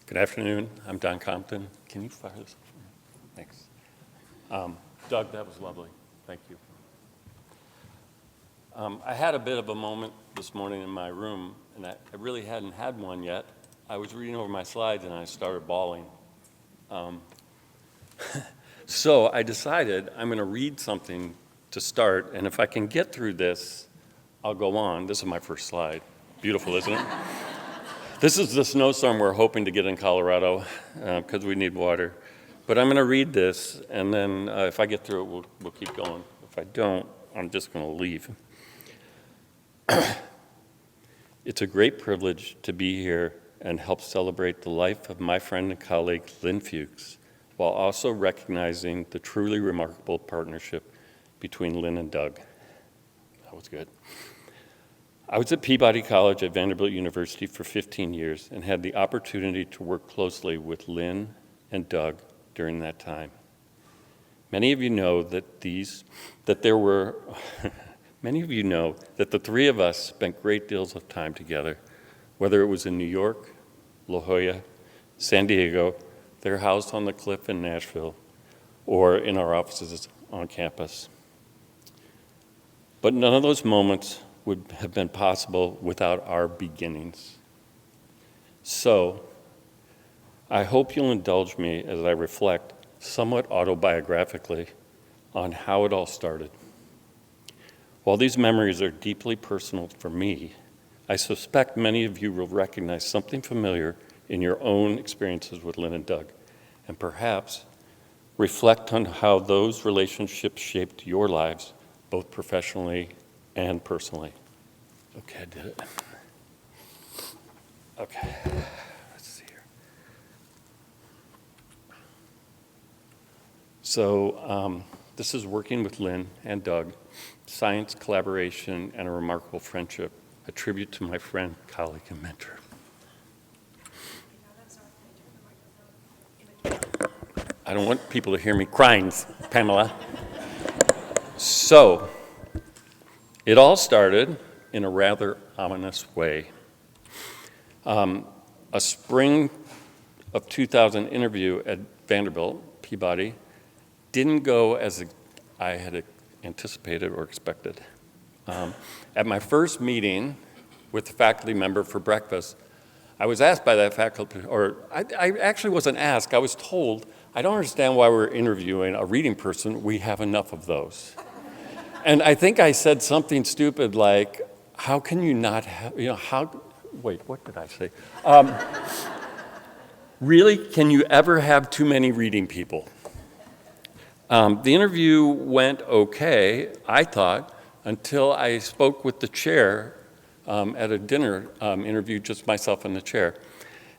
Good afternoon. I'm Don Compton. Can you fire this? Thanks. Doug, that was lovely. Thank you. I had a bit of a moment this morning in my room, and I really hadn't had one yet. I was reading over my slides, and I started bawling. So I decided I'm going to read something to start, and if I can get through this, I'll go on. This is my first slide. Beautiful, isn't it? This is the snowstorm we're hoping to get in Colorado because we need water. But I'm going to read this, and then if I get through it, we'll keep going. If I don't, I'm just going to leave. It's a great privilege to be here and help celebrate the life of my friend and colleague, Lynn Fuchs, while also recognizing the truly remarkable partnership between Lynn and Doug. That was good. I was at Peabody College at Vanderbilt University for 15 years and had the opportunity to work closely with Lynn and Doug during that time. Many of you know that the three of us spent great deals of time together, whether it was in New York, La Jolla, San Diego, their house on the cliff in Nashville, or in our offices on campus. But none of those moments would have been possible without our beginnings. So, I hope you'll indulge me as I reflect somewhat autobiographically on how it all started. While these memories are deeply personal for me, I suspect many of you will recognize something familiar in your own experiences with Lynn and Doug, and perhaps reflect on how those relationships shaped your lives, both professionally and personally. Okay, I did it. Okay, let's see here. So this is working with Lynn and Doug, science, collaboration, and a remarkable friendship, a tribute to my friend, colleague, and mentor. I don't want people to hear me crying, Pamela. So, it all started in a rather ominous way. A spring of 2000 interview at Vanderbilt, Peabody, didn't go as I had anticipated or expected. At my first meeting with the faculty member for breakfast, I was asked by that faculty, or I actually wasn't asked, I was told, I don't understand why we're interviewing a reading person, we have enough of those. And I think I said something stupid like, how can you not have, wait, what did I say? Really, can you ever have too many reading people? The interview went okay, I thought, until I spoke with the chair at a dinner interview, just myself and the chair.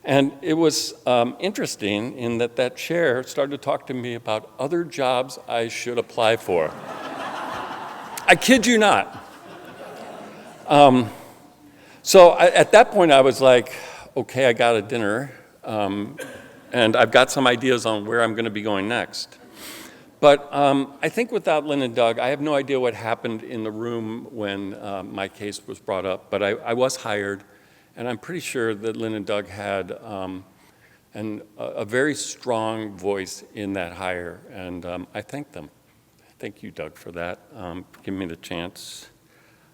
And it was interesting in that chair started to talk to me about other jobs I should apply for. I kid you not. So at that point I was like, okay, I got a dinner, and I've got some ideas on where I'm gonna be going next. But I think without Lynn and Doug, I have no idea what happened in the room when my case was brought up, but I was hired, and I'm pretty sure that Lynn and Doug had a very strong voice in that hire, and I thank them. Thank you, Doug, for that, for giving me the chance.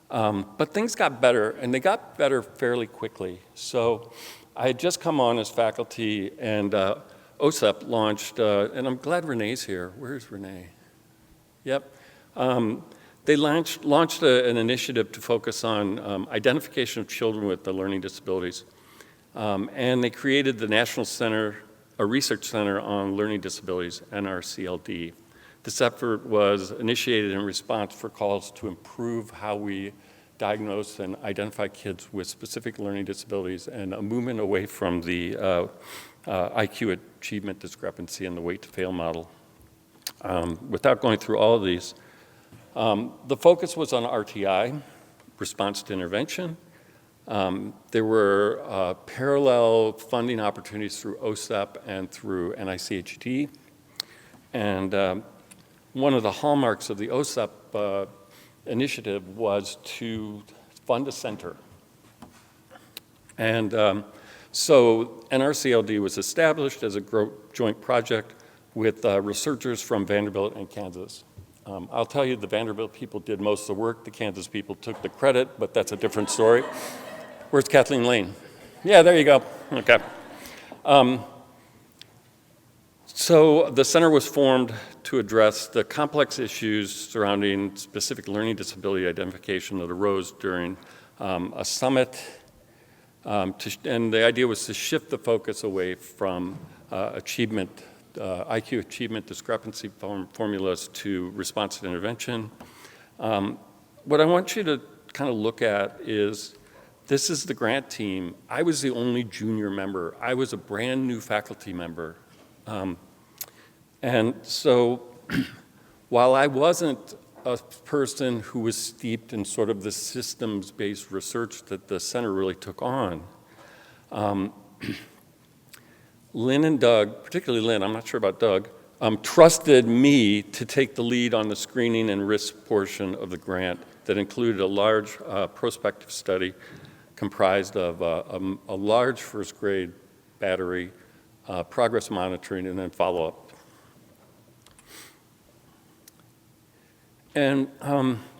But things got better, and they got better fairly quickly. So I had just come on as faculty, and OSEP launched, and I'm glad Renee's here. Where's Renee? Yep. They launched an initiative to focus on identification of children with learning disabilities. And they created the National Center, a research center on learning disabilities, NRCLD. This effort was initiated in response for calls to improve how we diagnose and identify kids with specific learning disabilities and a movement away from the IQ achievement discrepancy and the weight to fail model. Without going through all of these, the focus was on RTI, response to intervention. There were parallel funding opportunities through OSEP and through NICHD. And one of the hallmarks of the OSEP initiative was to fund a center. And So NRCLD was established as a joint project with researchers from Vanderbilt and Kansas. I'll tell you, the Vanderbilt people did most of the work. The Kansas people took the credit, but that's a different story. Where's Kathleen Lane? Yeah, there you go. Okay. So the center was formed to address the complex issues surrounding specific learning disability identification that arose during a summit. And the idea was to shift the focus away from IQ achievement discrepancy formulas to responsive intervention. What I want you to kind of look at is, this is the grant team. I was the only junior member. I was a brand new faculty member. And so while I wasn't a person who was steeped in sort of the systems-based research that the center really took on, Lynn and Doug, particularly Lynn, I'm not sure about Doug, trusted me to take the lead on the screening and risk portion of the grant that included a large prospective study comprised of a large first grade battery, progress monitoring, and then follow-up. And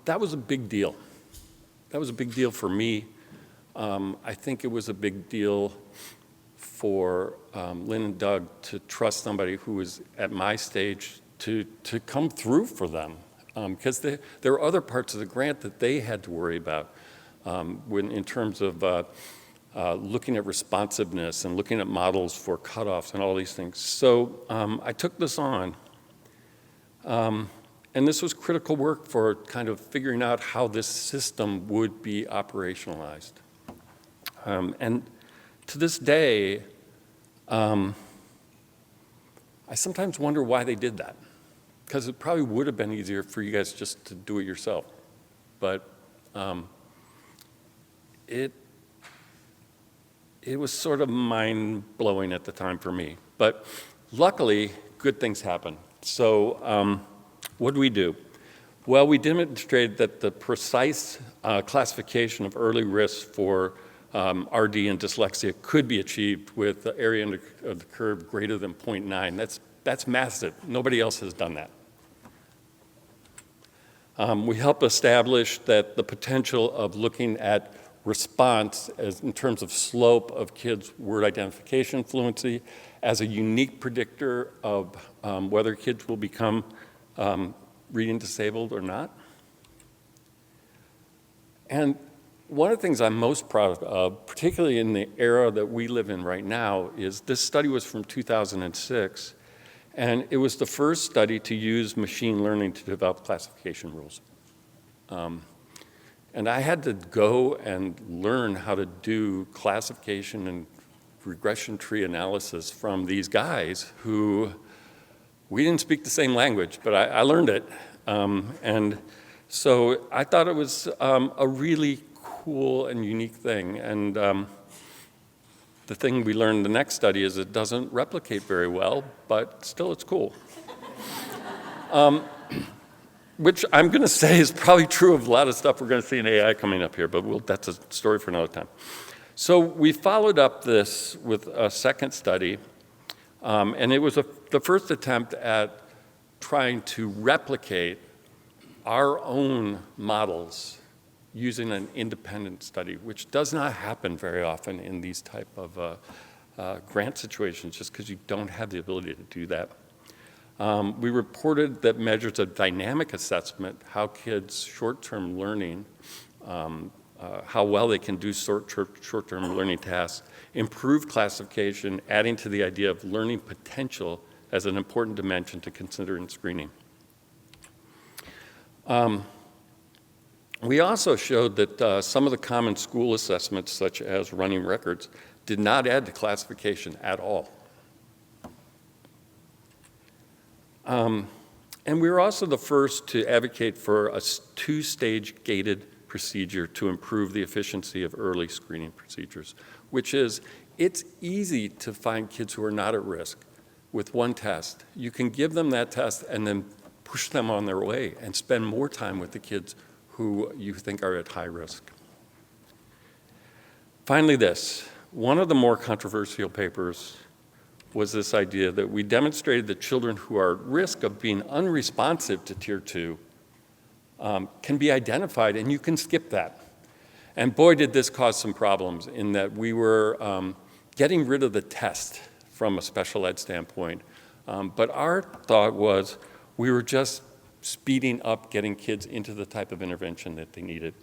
that was a big deal. That was a big deal for me. I think it was a big deal for Lynn and Doug to trust somebody who was at my stage to come through for them. Because there were other parts of the grant that they had to worry about in terms of looking at responsiveness and looking at models for cutoffs and all these things. So I took this on. And this was critical work for kind of figuring out how this system would be operationalized. And to this day, I sometimes wonder why they did that. Because it probably would have been easier for you guys just to do it yourself. But it was sort of mind-blowing at the time for me. But luckily, good things happened. So what did we do? Well, we demonstrated that the precise classification of early risks for RD and dyslexia could be achieved with the area under of the curve greater than 0.9. That's massive. Nobody else has done that. We helped establish that the potential of looking at response as in terms of slope of kids' word identification fluency as a unique predictor of whether kids will become reading disabled or not. And one of the things I'm most proud of, particularly in the era that we live in right now, is this study was from 2006, and it was the first study to use machine learning to develop classification rules. And I had to go and learn how to do classification and regression tree analysis from these guys who, we didn't speak the same language, but I learned it. And so I thought it was a really cool and unique thing. And the thing we learned in the next study is it doesn't replicate very well, but still it's cool. Which I'm going to say is probably true of a lot of stuff we're going to see in AI coming up here, but that's a story for another time. So we followed up this with a second study, and it was the first attempt at trying to replicate our own models using an independent study, which does not happen very often in these type of grant situations, just because you don't have the ability to do that. We reported that measures of dynamic assessment, how kids' short-term learning, how well they can do short-term learning tasks, improved classification, adding to the idea of learning potential as an important dimension to consider in screening. We also showed that some of the common school assessments, such as running records, did not add to classification at all. And we were also the first to advocate for a two-stage gated procedure to improve the efficiency of early screening procedures, which is, it's easy to find kids who are not at risk with one test. You can give them that test and then push them on their way and spend more time with the kids who you think are at high risk. Finally this, One of the more controversial papers was this idea that we demonstrated that children who are at risk of being unresponsive to Tier 2 can be identified, and you can skip that. And boy, did this cause some problems in that we were getting rid of the test from a special ed standpoint. But our thought was we were just speeding up getting kids into the type of intervention that they needed.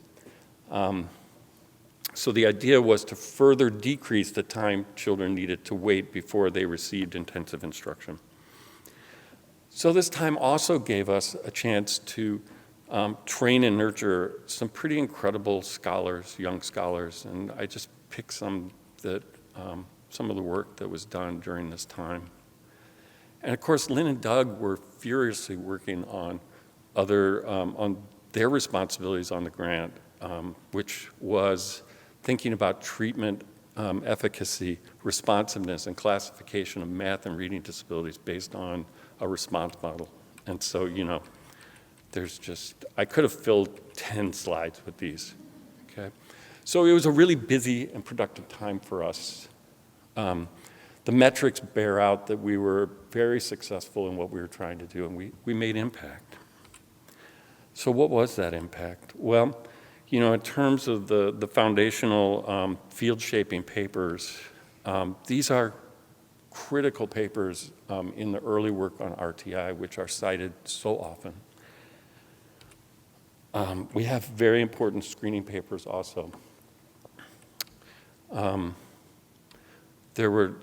So the idea was to further decrease the time children needed to wait before they received intensive instruction. So this time also gave us a chance to train and nurture some pretty incredible scholars, young scholars, and I just picked some of the work that was done during this time. And of course, Lynn and Doug were furiously working on on their responsibilities on the grant, which was thinking about treatment efficacy, responsiveness, and classification of math and reading disabilities based on a response model. And so, I could have filled 10 slides with these, okay? So it was a really busy and productive time for us. The metrics bear out that we were very successful in what we were trying to do, and we made impact. So what was that impact? Well, in terms of the foundational field-shaping papers, these are critical papers in the early work on RTI, which are cited so often. We have very important screening papers also. There were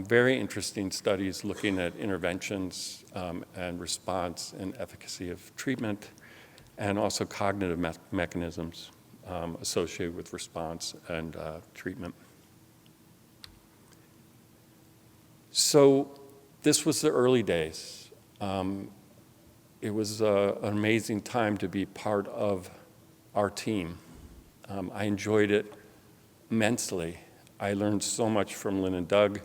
very interesting studies looking at interventions and response and efficacy of treatment, and also cognitive mechanisms associated with response and treatment. So this was the early days. It was an amazing time to be part of our team. I enjoyed it immensely. I learned so much from Lynn and Doug.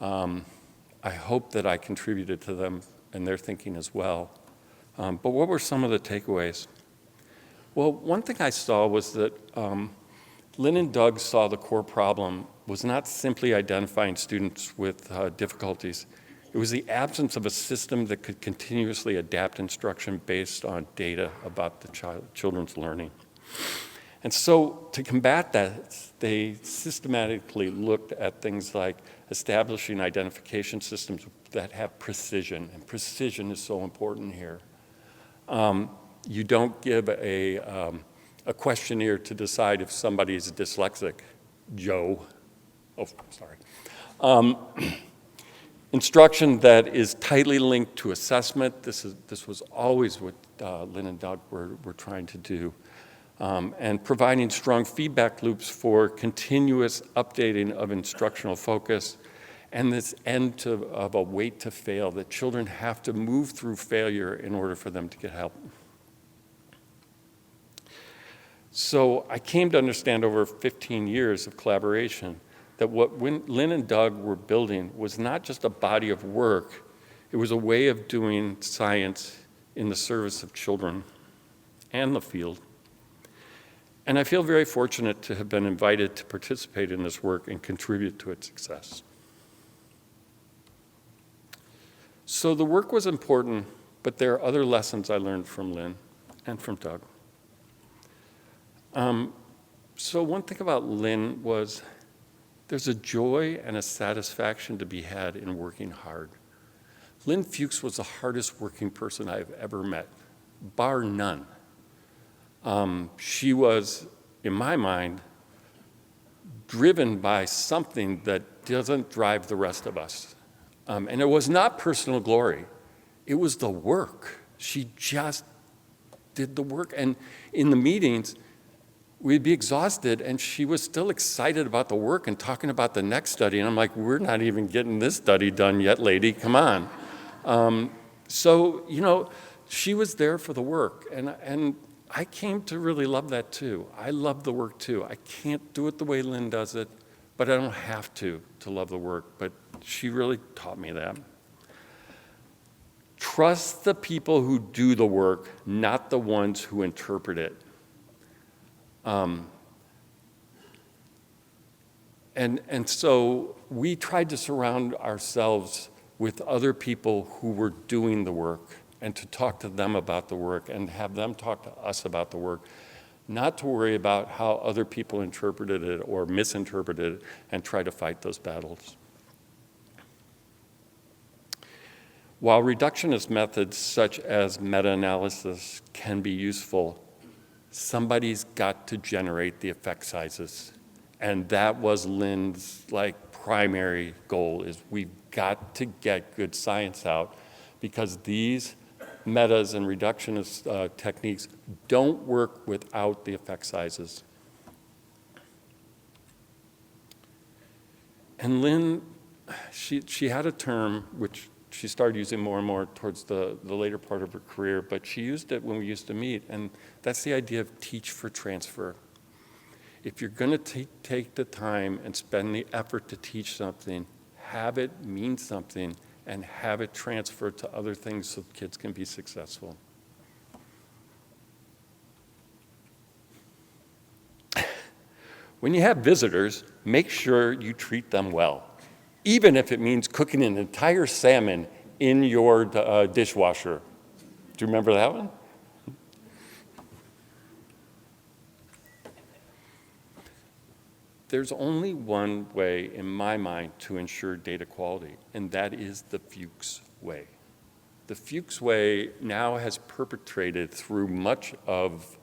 I hope that I contributed to them and their thinking as well. But what were some of the takeaways? Well, one thing I saw was that Lynn and Doug saw the core problem was not simply identifying students with difficulties. It was the absence of a system that could continuously adapt instruction based on data about the children's learning. And so to combat that, they systematically looked at things like establishing identification systems that have precision, and precision is so important here. You don't give a questionnaire to decide if somebody is dyslexic, Joe. Oh, sorry. Instruction that is tightly linked to assessment. This was always what Lynn and Doug were trying to do. And providing strong feedback loops for continuous updating of instructional focus, and this end of a wait to fail, that children have to move through failure in order for them to get help. So I came to understand over 15 years of collaboration that what Lynn and Doug were building was not just a body of work, it was a way of doing science in the service of children and the field. And I feel very fortunate to have been invited to participate in this work and contribute to its success. So the work was important, but there are other lessons I learned from Lynn and from Doug. So one thing about Lynn was there's a joy and a satisfaction to be had in working hard. Lynn Fuchs was the hardest working person I've ever met, bar none. She was, in my mind, driven by something that doesn't drive the rest of us. And it was not personal glory. It was the work. She just did the work. And in the meetings, we'd be exhausted, and she was still excited about the work and talking about the next study. And I'm like, we're not even getting this study done yet, lady. Come on. So, she was there for the work. And I came to really love that too. I love the work too. I can't do it the way Lynn does it, but I don't have to love the work. But she really taught me that. Trust the people who do the work, not the ones who interpret it. And so we tried to surround ourselves with other people who were doing the work and to talk to them about the work and have them talk to us about the work, not to worry about how other people interpreted it or misinterpreted it and try to fight those battles. While reductionist methods such as meta-analysis can be useful, somebody's got to generate the effect sizes. And that was Lynn's primary goal, is we've got to get good science out, because these metas and reductionist techniques don't work without the effect sizes. And Lynn, she had a term which she started using more and more towards the later part of her career, but she used it when we used to meet, and that's the idea of teach for transfer. If you're going to take the time and spend the effort to teach something, have it mean something and have it transfer to other things so kids can be successful. When you have visitors, make sure you treat them well, even if it means cooking an entire salmon in your dishwasher. Do you remember that one? There's only one way, in my mind, to ensure data quality, and that is the Fuchs way. The Fuchs way now has perpetrated through much of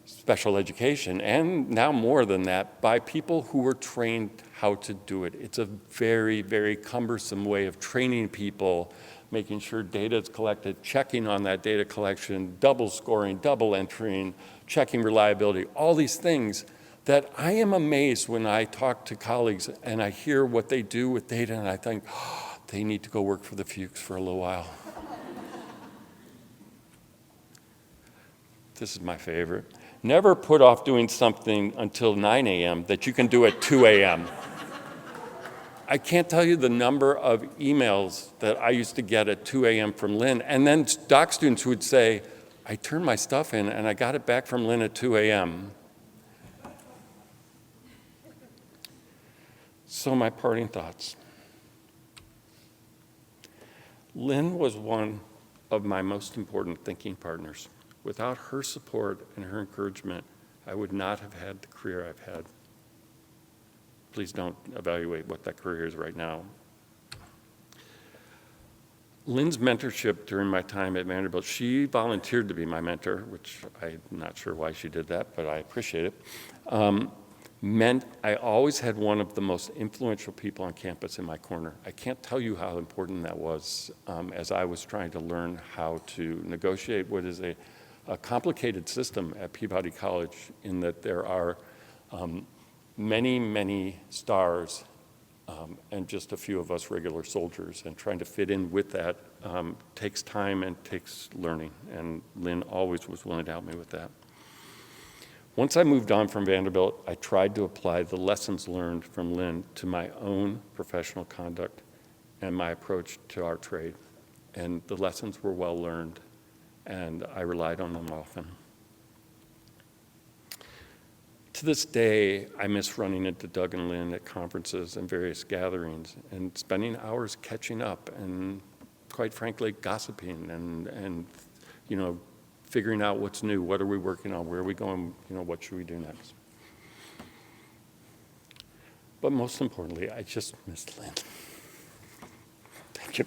special education, and now more than that, by people who were trained how to do it. It's a very, very cumbersome way of training people, making sure data is collected, checking on that data collection, double scoring, double entering, checking reliability, all these things that I am amazed when I talk to colleagues and I hear what they do with data, and I think, oh, they need to go work for the Fuchs for a little while. This is my favorite. Never put off doing something until 9 a.m. that you can do at 2 a.m. I can't tell you the number of emails that I used to get at 2 a.m. from Lynn, and then doc students would say, I turned my stuff in and I got it back from Lynn at 2 a.m. So my parting thoughts. Lynn was one of my most important thinking partners. Without her support and her encouragement, I would not have had the career I've had. Please don't evaluate what that career is right now. Lynn's mentorship during my time at Vanderbilt, she volunteered to be my mentor, which I'm not sure why she did that, but I appreciate it. Meant I always had one of the most influential people on campus in my corner. I can't tell you how important that was as I was trying to learn how to negotiate what is a complicated system at Peabody College, in that there are many, many stars and just a few of us regular soldiers, and trying to fit in with that takes time and takes learning, and Lynn always was willing to help me with that. Once I moved on from Vanderbilt, I tried to apply the lessons learned from Lynn to my own professional conduct and my approach to our trade. And the lessons were well learned, and I relied on them often. To this day, I miss running into Doug and Lynn at conferences and various gatherings and spending hours catching up and, quite frankly, gossiping and figuring out what's new, what are we working on, where are we going, what should we do next. But most importantly, I just miss Lynn. Thank you.